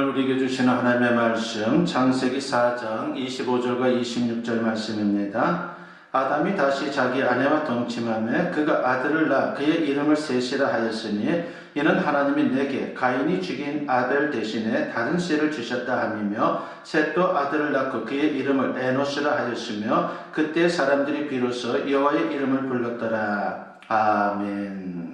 우리에게 주시는 하나님의 말씀 창세기 4장 25절과 26절 말씀입니다. 아담이 다시 자기 아내와 동침하며 그가 아들을 낳아 그의 이름을 셋이라 하였으니 이는 하나님이 내게 가인이 죽인 아벨 대신에 다른 씨를 주셨다 함이며 셋도 아들을 낳고 그의 이름을 에노스라 하였으며 그때 사람들이 비로소 여호와의 이름을 불렀더라. 아멘.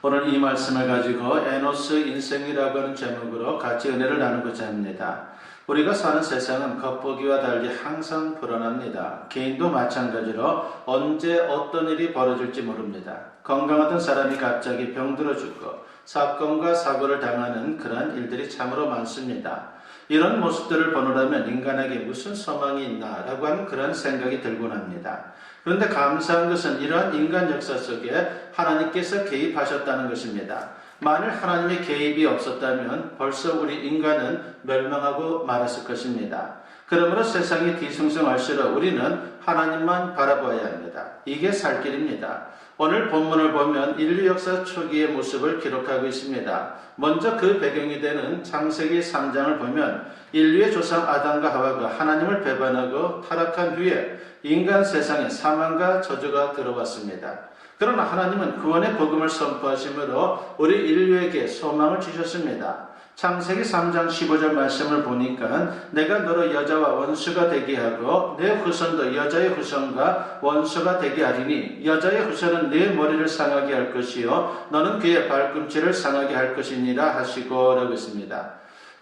오늘 이 말씀을 가지고 에노스 인생이라고 하는 제목으로 같이 은혜를 나누고자 합니다. 우리가 사는 세상은 겉보기와 달리 항상 불안합니다. 개인도 마찬가지로 언제 어떤 일이 벌어질지 모릅니다. 건강하던 사람이 갑자기 병들어 죽고 사건과 사고를 당하는 그러한 일들이 참으로 많습니다. 이런 모습들을 보느라면 인간에게 무슨 소망이 있나 라고 하는 그런 생각이 들곤 합니다. 그런데 감사한 것은 이러한 인간 역사 속에 하나님께서 개입하셨다는 것입니다. 만일 하나님의 개입이 없었다면 벌써 우리 인간은 멸망하고 말았을 것입니다. 그러므로 세상이 뒤숭숭할수록 우리는 하나님만 바라보아야 합니다. 이게 살 길입니다. 오늘 본문을 보면 인류 역사 초기의 모습을 기록하고 있습니다. 먼저 그 배경이 되는 창세기 3장을 보면 인류의 조상 아담과 하와가 하나님을 배반하고 타락한 후에 인간 세상에 사망과 저주가 들어왔습니다. 그러나 하나님은 구원의 복음을 선포하심으로 우리 인류에게 소망을 주셨습니다. 창세기 3장 15절 말씀을 보니까 내가 너로 여자와 원수가 되게 하고 내 후손도 여자의 후손과 원수가 되게 하리니 여자의 후손은 내 머리를 상하게 할 것이요 너는 그의 발꿈치를 상하게 할 것이니라 하시고 라고 했습니다.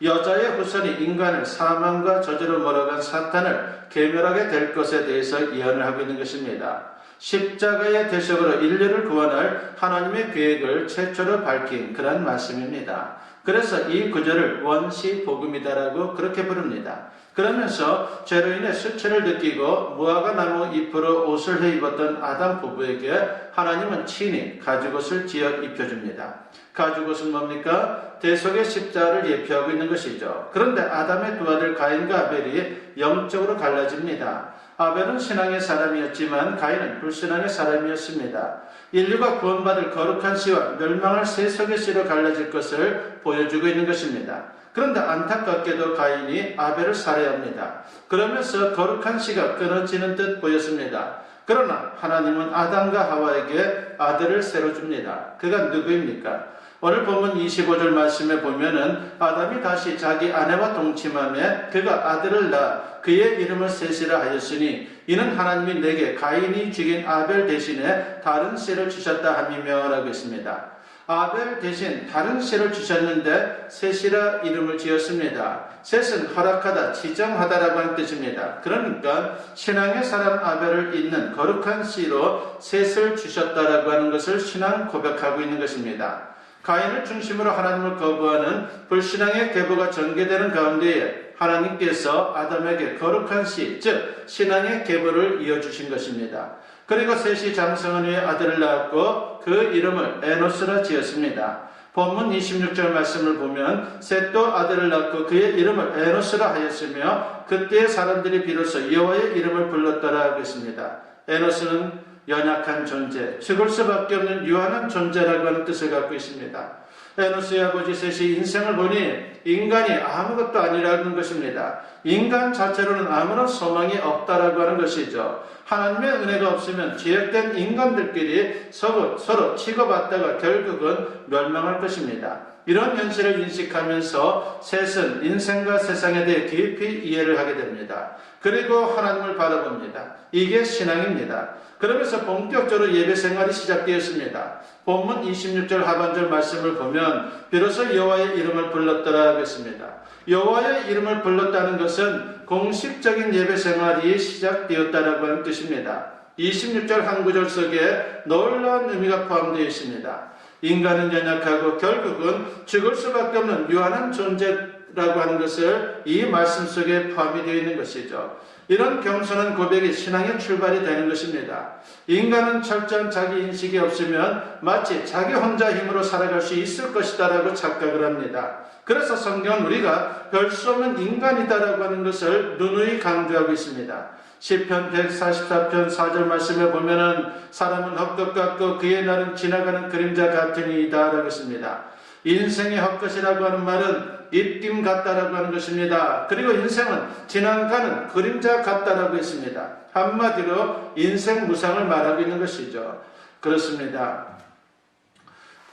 여자의 후손이 인간을 사망과 저주로 몰아간 사탄을 괴멸하게 될 것에 대해서 예언을 하고 있는 것입니다. 십자가의 대속으로 인류를 구원할 하나님의 계획을 최초로 밝힌 그런 말씀입니다. 그래서 이 구절을 원시복음이다라고 그렇게 부릅니다. 그러면서 죄로 인해 수치를 느끼고 무화과 나무 잎으로 옷을 해입었던 아담 부부에게 하나님은 친히 가죽옷을 지어 입혀줍니다. 가죽옷은 뭡니까? 대속의 십자가를 예표하고 있는 것이죠. 그런데 아담의 두 아들 가인과 아벨이 영적으로 갈라집니다. 아벨은 신앙의 사람이었지만 가인은 불신앙의 사람이었습니다. 인류가 구원받을 거룩한 씨와 멸망할 세속의 씨로 갈라질 것을 보여주고 있는 것입니다. 그런데 안타깝게도 가인이 아벨을 살해합니다. 그러면서 거룩한 씨가 끊어지는 듯 보였습니다. 그러나 하나님은 아담과 하와에게 아들을 새로 줍니다. 그가 누구입니까? 오늘 본문 25절 말씀에 보면은 아담이 다시 자기 아내와 동침하며 그가 아들을 낳아 그의 이름을 셋이라 하였으니 이는 하나님이 내게 가인이 죽인 아벨 대신에 다른 씨를 주셨다 함이며 라고 했습니다. 아벨 대신 다른 씨를 주셨는데 셋이라 이름을 지었습니다. 셋은 허락하다, 지정하다라고 하는 뜻입니다. 그러니까 신앙의 사람 아벨을 잇는 거룩한 씨로 셋을 주셨다라고 하는 것을 신앙 고백하고 있는 것입니다. 가인을 중심으로 하나님을 거부하는 불신앙의 계보가 전개되는 가운데에 하나님께서 아담에게 거룩한 씨, 즉 신앙의 계보를 이어주신 것입니다. 그리고 셋이 장성한 후에 아들을 낳았고 그 이름을 에노스라 지었습니다. 본문 26절 말씀을 보면 셋도 아들을 낳고 그의 이름을 에노스라 하였으며 그때 사람들이 비로소 여호와의 이름을 불렀더라 하고 있습니다. 에노스는 연약한 존재, 죽을 수밖에 없는 유한한 존재라고 하는 뜻을 갖고 있습니다. 에노스의 아버지 셋이 인생을 보니 인간이 아무것도 아니라는 것입니다. 인간 자체로는 아무런 소망이 없다라고 하는 것이죠. 하나님의 은혜가 없으면 죄악된 인간들끼리 서로 치고받다가 결국은 멸망할 것입니다. 이런 현실을 인식하면서 셋은 인생과 세상에 대해 깊이 이해를 하게 됩니다. 그리고 하나님을 바라봅니다. 이게 신앙입니다. 그러면서 본격적으로 예배 생활이 시작되었습니다. 본문 26절 하반절 말씀을 보면 비로소 여호와의 이름을 불렀더라 하겠습니다. 여호와의 이름을 불렀다는 것은 공식적인 예배 생활이 시작되었다라고 하는 뜻입니다. 26절 한 구절 속에 놀라운 의미가 포함되어 있습니다. 인간은 연약하고 결국은 죽을 수밖에 없는 유한한 존재라고 하는 것을 이 말씀 속에 포함이 되어 있는 것이죠. 이런 겸손한 고백이 신앙의 출발이 되는 것입니다. 인간은 철저한 자기 인식이 없으면 마치 자기 혼자 힘으로 살아갈 수 있을 것이다 라고 착각을 합니다. 그래서 성경은 우리가 별 수 없는 인간이다라고 하는 것을 누누이 강조하고 있습니다. 시편 144편 4절 말씀에 보면은 사람은 헛것 같고 그의 날은 지나가는 그림자 같으니이다 라고 했습니다. 인생의 헛것이라고 하는 말은 입김 같다라고 하는 것입니다. 그리고 인생은 지나가는 그림자 같다라고 했습니다. 한마디로 인생 무상을 말하고 있는 것이죠. 그렇습니다.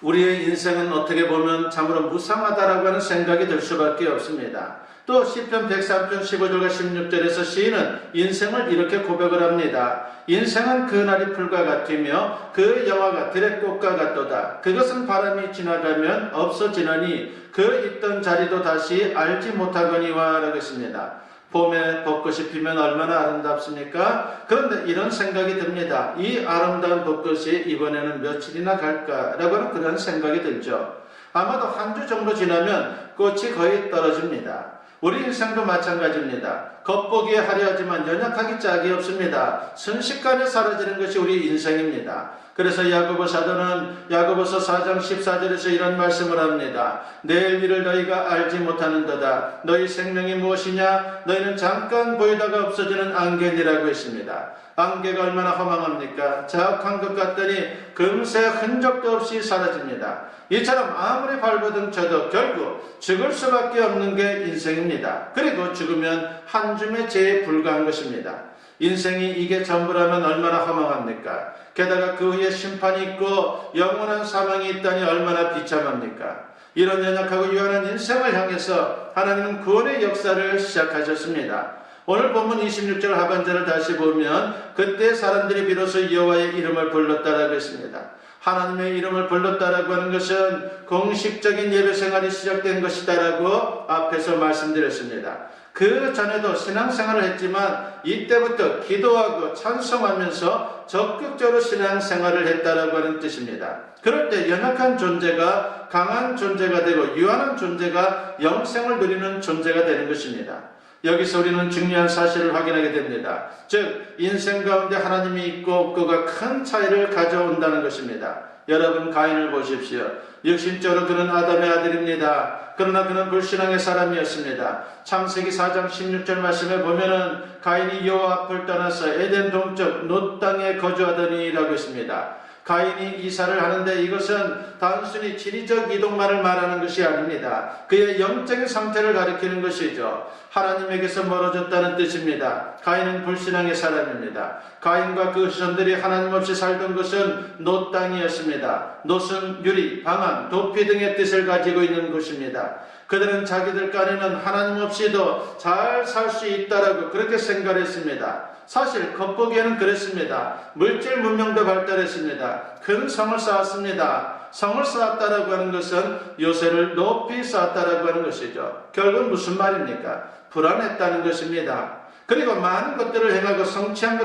우리의 인생은 어떻게 보면 참으로 무상하다라고 하는 생각이 들 수밖에 없습니다. 또 시편 103편 15절과 16절에서 시인은 인생을 이렇게 고백을 합니다. 인생은 그날이 풀과 같으며 그 영화가 들의 꽃과 같도다. 그것은 바람이 지나가면 없어지느니 그 있던 자리도 다시 알지 못하거니와 라고 했습니다. 봄에 벚꽃이 피면 얼마나 아름답습니까? 그런데 이런 생각이 듭니다. 이 아름다운 벚꽃이 이번에는 며칠이나 갈까라고 하는 그런 생각이 들죠. 아마도 한 주 정도 지나면 꽃이 거의 떨어집니다. 우리 인생도 마찬가지입니다. 겉보기에 화려하지만 연약하기 짝이 없습니다. 순식간에 사라지는 것이 우리 인생입니다. 그래서 야고보 사도는 야고보서 4장 14절에서 이런 말씀을 합니다. 내일 일을 너희가 알지 못하는도다. 너희 생명이 무엇이냐? 너희는 잠깐 보이다가 없어지는 안개니라고 했습니다. 안개가 얼마나 허망합니까? 자욱한 것 같더니 금세 흔적도 없이 사라집니다. 이처럼 아무리 발버둥 쳐도 결국 죽을 수밖에 없는 게 인생입니다. 그리고 죽으면 한 줌의 죄에 불과한 것입니다. 인생이 이게 전부라면 얼마나 허망합니까? 게다가 그 후에 심판이 있고 영원한 사망이 있다니 얼마나 비참합니까? 이런 연약하고 유한한 인생을 향해서 하나님은 구원의 역사를 시작하셨습니다. 오늘 본문 26절 하반절을 다시 보면 그때 사람들이 비로소 여호와의 이름을 불렀다라고 했습니다. 하나님의 이름을 불렀다라고 하는 것은 공식적인 예배 생활이 시작된 것이다라고 앞에서 말씀드렸습니다. 그 전에도 신앙생활을 했지만 이때부터 기도하고 찬송하면서 적극적으로 신앙생활을 했다라고 하는 뜻입니다. 그럴 때 연약한 존재가 강한 존재가 되고 유한한 존재가 영생을 누리는 존재가 되는 것입니다. 여기서 우리는 중요한 사실을 확인하게 됩니다. 즉 인생 가운데 하나님이 있고 없고가 큰 차이를 가져온다는 것입니다. 여러분 가인을 보십시오. 육신적으로 그는 아담의 아들입니다. 그러나 그는 불신앙의 사람이었습니다. 창세기 4장 16절 말씀에 보면은 가인이 여호와 앞을 떠나서 에덴 동쪽 놋 땅에 거주하더니 라고 했습니다. 가인이 이사를 하는데 이것은 단순히 지리적 이동만을 말하는 것이 아닙니다. 그의 영적인 상태를 가리키는 것이죠. 하나님에게서 멀어졌다는 뜻입니다. 가인은 불신앙의 사람입니다. 가인과 그 후손들이 하나님 없이 살던 것은 놋 땅이었습니다. 놋은 유리, 방암, 도피 등의 뜻을 가지고 있는 곳입니다. 그들은 자기들 간에는 하나님 없이도 잘 살 수 있다라고 그렇게 생각했습니다. 사실 겉보기에는 그랬습니다. 물질 문명도 발달했습니다. 큰 성을 쌓았습니다. 성을 쌓았다라고 하는 것은 요새를 높이 쌓았다라고 하는 것이죠. 결국 무슨 말입니까? 불안했다는 것입니다. 그리고 많은 것들을 행하고 성취한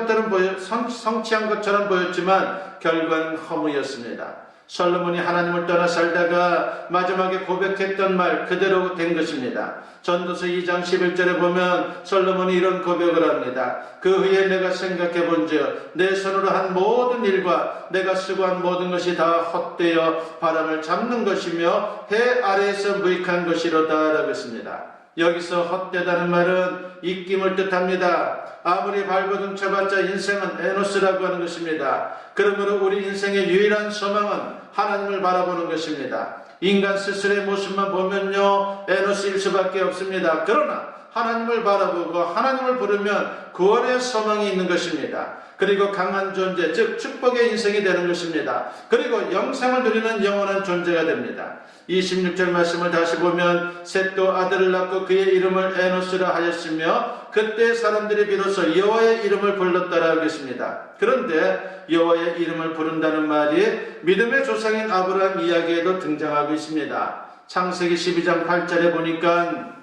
것처럼 보였지만 결과는 허무였습니다. 솔로몬이 하나님을 떠나 살다가 마지막에 고백했던 말 그대로 된 것입니다. 전도서 2장 11절에 보면 솔로몬이 이런 고백을 합니다. 그 후에 내가 생각해 본즉 내 손으로 한 모든 일과 내가 수고한 모든 것이 다 헛되어 바람을 잡는 것이며 해 아래에서 무익한 것이로다 라고 했습니다. 여기서 헛되다는 말은 입김을 뜻합니다. 아무리 발버둥 쳐봤자 인생은 에노스라고 하는 것입니다. 그러므로 우리 인생의 유일한 소망은 하나님을 바라보는 것입니다. 인간 스스로의 모습만 보면요 에노스일 수밖에 없습니다. 그러나 하나님을 바라보고 하나님을 부르면 구원의 소망이 있는 것입니다. 그리고 강한 존재, 즉 축복의 인생이 되는 것입니다. 그리고 영생을 누리는 영원한 존재가 됩니다. 26절 말씀을 다시 보면 셋도 아들을 낳고 그의 이름을 에노스라 하였으며 그때 사람들이 비로소 여호와의 이름을 불렀다라고 했습니다. 그런데 여호와의 이름을 부른다는 말이 믿음의 조상인 아브라함 이야기에도 등장하고 있습니다. 창세기 12장 8절에 보니까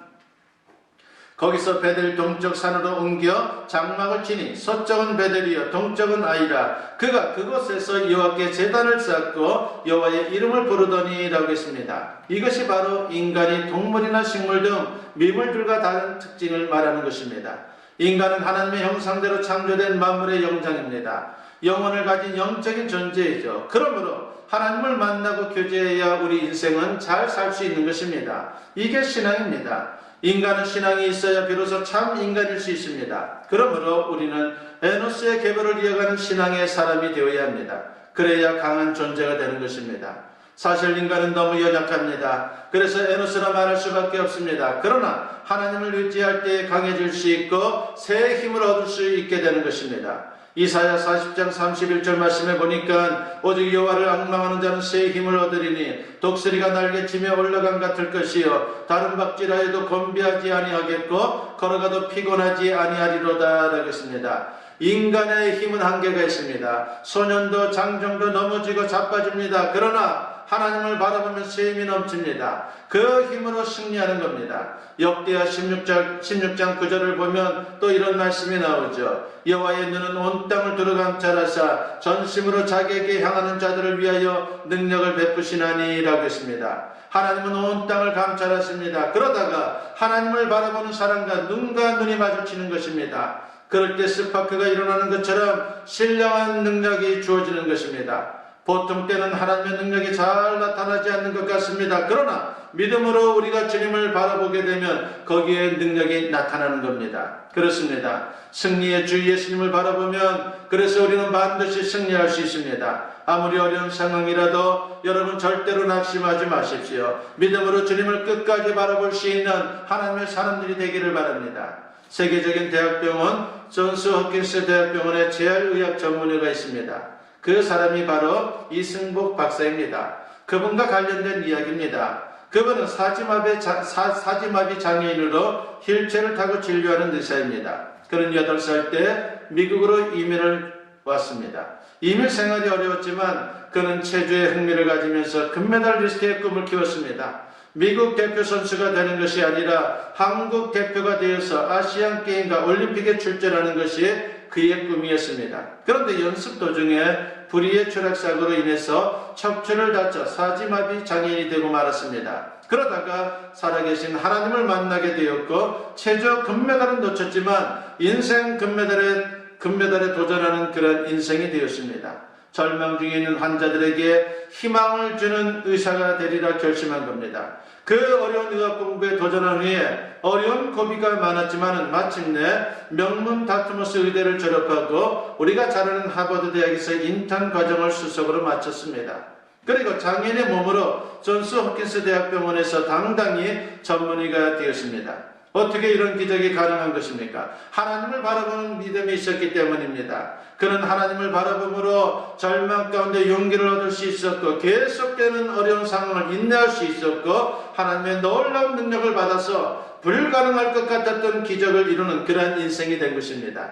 거기서 베델 동쪽 산으로 옮겨 장막을 치니 서쪽은 베델이요 동쪽은 아이라 그가 그곳에서 여호와께 제단을 쌓고 여호와의 이름을 부르더니 라고 했습니다. 이것이 바로 인간이 동물이나 식물 등 미물들과 다른 특징을 말하는 것입니다. 인간은 하나님의 형상대로 창조된 만물의 영장입니다. 영혼을 가진 영적인 존재이죠. 그러므로 하나님을 만나고 교제해야 우리 인생은 잘 살 수 있는 것입니다. 이게 신앙입니다. 인간은 신앙이 있어야 비로소 참 인간일 수 있습니다. 그러므로 우리는 에노스의 계보를 이어가는 신앙의 사람이 되어야 합니다. 그래야 강한 존재가 되는 것입니다. 사실 인간은 너무 연약합니다. 그래서 에노스라 말할 수밖에 없습니다. 그러나 하나님을 의지할 때 강해질 수 있고 새 힘을 얻을 수 있게 되는 것입니다. 이사야 40장 31절 말씀에 보니까 오직 여호와를 앙망하는 자는 새 힘을 얻으리니 독수리가 날개치며 올라감 같을 것이요 다른 박질하여도 곤비하지 아니하겠고 걸어가도 피곤하지 아니하리로다 라고 했습니다. 인간의 힘은 한계가 있습니다. 소년도 장정도 넘어지고 자빠집니다. 그러나 하나님을 바라보면 새 힘이 넘칩니다. 그 힘으로 승리하는 겁니다. 역대하 16장 9절을 보면 또 이런 말씀이 나오죠. 여호와의 눈은 온 땅을 두루 감찰하사 전심으로 자기에게 향하는 자들을 위하여 능력을 베푸시나니 라고 했습니다. 하나님은 온 땅을 감찰하십니다. 그러다가 하나님을 바라보는 사람과 눈과 눈이 마주치는 것입니다. 그럴 때 스파크가 일어나는 것처럼 신령한 능력이 주어지는 것입니다. 보통 때는 하나님의 능력이 잘 나타나지 않는 것 같습니다. 그러나 믿음으로 우리가 주님을 바라보게 되면 거기에 능력이 나타나는 겁니다. 그렇습니다. 승리의 주 예수님을 바라보면 그래서 우리는 반드시 승리할 수 있습니다. 아무리 어려운 상황이라도 여러분 절대로 낙심하지 마십시오. 믿음으로 주님을 끝까지 바라볼 수 있는 하나님의 사람들이 되기를 바랍니다. 세계적인 대학병원 존스 홉킨스 대학병원의 재활의학 전문의가 있습니다. 그 사람이 바로 이승복 박사입니다. 그분과 관련된 이야기입니다. 그분은 사지마비 장애인으로 휠체어를 타고 진료하는 의사입니다. 그는 8살 때 미국으로 이민을 왔습니다. 이민 생활이 어려웠지만 그는 체조에 흥미를 가지면서 금메달리스트의 꿈을 키웠습니다. 미국 대표 선수가 되는 것이 아니라 한국 대표가 되어서 아시안 게임과 올림픽에 출전하는 것이 그의 꿈이었습니다. 그런데 연습 도중에 불의의 추락사고로 인해서 척추를 다쳐 사지마비 장애인이 되고 말았습니다. 그러다가 살아계신 하나님을 만나게 되었고 체조 금메달은 놓쳤지만 인생 금메달에 도전하는 그런 인생이 되었습니다. 절망 중에 있는 환자들에게 희망을 주는 의사가 되리라 결심한 겁니다. 그 어려운 의학 공부에 도전한 후에 어려운 고비가 많았지만 마침내 명문 다트머스 의대를 졸업하고 우리가 잘 아는 하버드 대학에서 인턴 과정을 수석으로 마쳤습니다. 그리고 장애인의 몸으로 존스 홉킨스 대학병원에서 당당히 전문의가 되었습니다. 어떻게 이런 기적이 가능한 것입니까? 하나님을 바라보는 믿음이 있었기 때문입니다. 그는 하나님을 바라봄으로 절망 가운데 용기를 얻을 수 있었고 계속되는 어려운 상황을 인내할 수 있었고 하나님의 놀라운 능력을 받아서 불가능할 것 같았던 기적을 이루는 그러한 인생이 된 것입니다.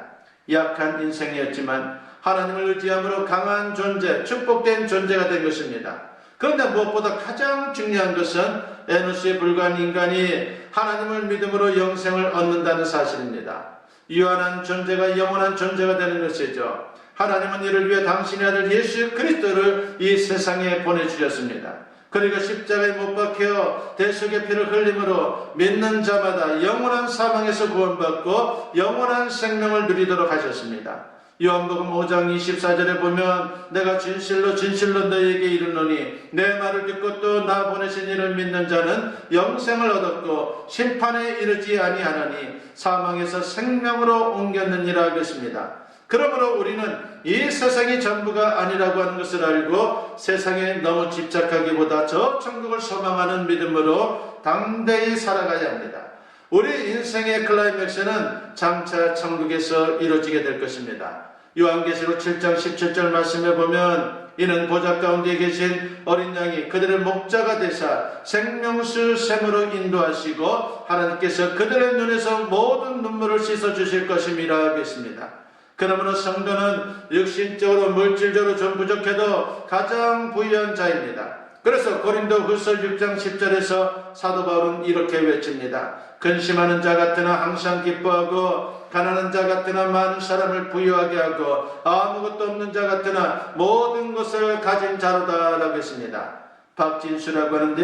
약한 인생이었지만 하나님을 의지함으로 강한 존재, 축복된 존재가 된 것입니다. 그런데 무엇보다 가장 중요한 것은 에노스에 불과한 인간이 하나님을 믿음으로 영생을 얻는다는 사실입니다. 유한한 존재가 영원한 존재가 되는 것이죠. 하나님은 이를 위해 당신의 아들 예수 그리스도를 이 세상에 보내주셨습니다. 그리고 십자가에 못 박혀 대속의 피를 흘림으로 믿는 자마다 영원한 사망에서 구원받고 영원한 생명을 누리도록 하셨습니다. 요한복음 5장 24절에 보면 내가 진실로 너희에게 이르노니 내 말을 듣고 또 나 보내신 이를 믿는 자는 영생을 얻었고 심판에 이르지 아니하나니 사망에서 생명으로 옮겼느니라 하겠습니다. 그러므로 우리는 이 세상이 전부가 아니라고 하는 것을 알고 세상에 너무 집착하기보다 저 천국을 소망하는 믿음으로 당대히 살아가야 합니다. 우리 인생의 클라이맥스는 장차 천국에서 이루어지게 될 것입니다. 요한계시록 7장 17절 말씀에 보면 이는 보좌 가운데 계신 어린 양이 그들의 목자가 되사 생명수 샘으로 인도하시고 하나님께서 그들의 눈에서 모든 눈물을 씻어주실 것임이라 하겠습니다. 그러므로 성도는 육신적으로 물질적으로 좀 부족해도 가장 부유한 자입니다. 그래서 고린도후서 6장 10절에서 사도 바울은 이렇게 외칩니다. 근심하는 자 같으나 항상 기뻐하고 가난한 자 같으나 많은 사람을 부유하게 하고 아무것도 없는 자 같으나 모든 것을 가진 자로다라고 했습니다. 박진수라고 하는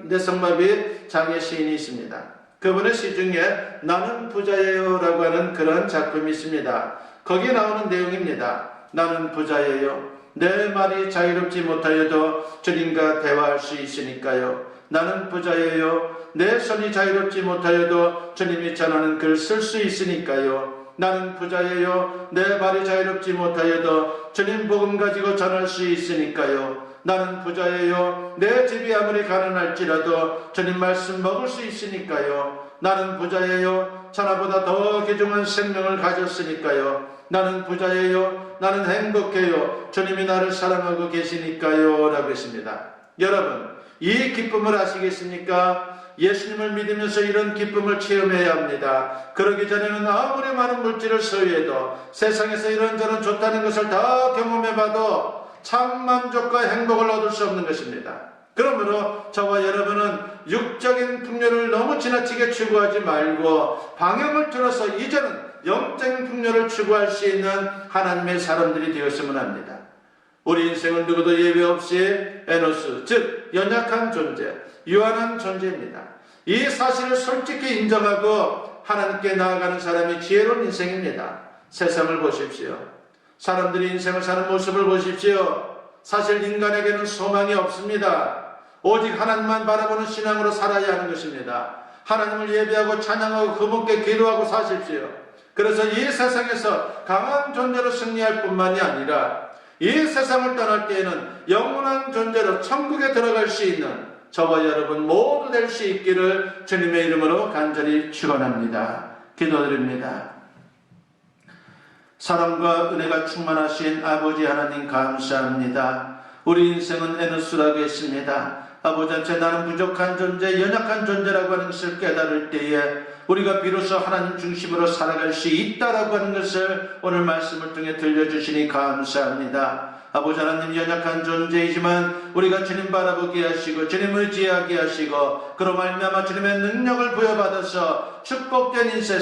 뇌성마비 장애 시인이 있습니다. 그분의 시 중에 나는 부자예요 라고 하는 그런 작품이 있습니다. 거기에 나오는 내용입니다. 나는 부자예요. 내 말이 자유롭지 못하여도 주님과 대화할 수 있으니까요. 나는 부자예요. 내 손이 자유롭지 못하여도 주님이 전하는 글 쓸 수 있으니까요. 나는 부자예요. 내 말이 자유롭지 못하여도 주님 복음 가지고 전할 수 있으니까요. 나는 부자예요. 내 집이 아무리 가난할지라도 주님 말씀 먹을 수 있으니까요. 나는 부자예요. 천하보다 더 귀중한 생명을 가졌으니까요. 나는 부자예요. 나는 행복해요. 주님이 나를 사랑하고 계시니까요. 라고 했습니다. 여러분, 이 기쁨을 아시겠습니까? 예수님을 믿으면서 이런 기쁨을 체험해야 합니다. 그러기 전에는 아무리 많은 물질을 소유해도 세상에서 이런저런 좋다는 것을 다 경험해봐도 참 만족과 행복을 얻을 수 없는 것입니다. 그러므로 저와 여러분은 육적인 풍요를 너무 지나치게 추구하지 말고 방향을 틀어서 이제는 영적인 풍요를 추구할 수 있는 하나님의 사람들이 되었으면 합니다. 우리 인생은 누구도 예외 없이 에노스, 즉 연약한 존재, 유한한 존재입니다. 이 사실을 솔직히 인정하고 하나님께 나아가는 사람이 지혜로운 인생입니다. 세상을 보십시오. 사람들이 인생을 사는 모습을 보십시오. 사실 인간에게는 소망이 없습니다. 오직 하나님만 바라보는 신앙으로 살아야 하는 것입니다. 하나님을 예배하고 찬양하고 그분께 기도하고 사십시오. 그래서 이 세상에서 강한 존재로 승리할 뿐만이 아니라 이 세상을 떠날 때에는 영원한 존재로 천국에 들어갈 수 있는 저와 여러분 모두 될 수 있기를 주님의 이름으로 간절히 축원합니다. 기도드립니다. 사랑과 은혜가 충만하신 아버지 하나님 감사합니다. 우리 인생은 에노스라고 했습니다. 아버지한테 나는 부족한 존재, 연약한 존재라고 하는 것을 깨달을 때에 우리가 비로소 하나님 중심으로 살아갈 수 있다라고 하는 것을 오늘 말씀을 통해 들려주시니 감사합니다. 아버지 하나님, 연약한 존재이지만 우리가 주님 바라보게 하시고 주님 의지하게 하시고 그로 말미암아 주님의 능력을 부여받아서 축복된 인생,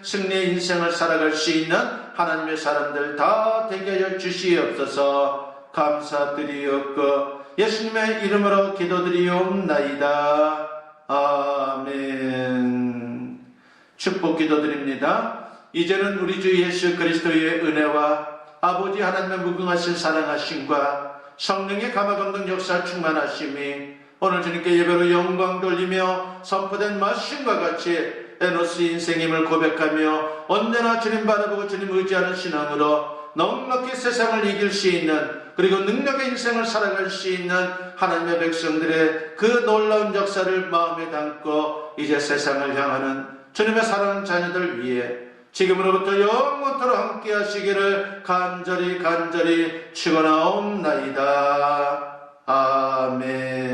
승리의 인생을 살아갈 수 있는 하나님의 사람들 다 되게 하여 주시옵소서. 감사드리옵고 예수님의 이름으로 기도드리옵나이다. 아멘. 축복 기도드립니다. 이제는 우리 주 예수 그리스도의 은혜와 아버지 하나님의 무궁하신 사랑하심과 성령의 감화감동 역사 충만하심이 오늘 주님께 예배로 영광 돌리며 선포된 말씀과 같이 에노스 인생임을 고백하며 언제나 주님 바라보고 주님 의지하는 신앙으로 넉넉히 세상을 이길 수 있는, 그리고 능력의 인생을 살아갈 수 있는 하나님의 백성들의 그 놀라운 역사를 마음에 담고 이제 세상을 향하는 주님의 사랑하는 자녀들 위해 지금으로부터 영원토록 함께 하시기를 간절히 축원하옵나이다. 아멘.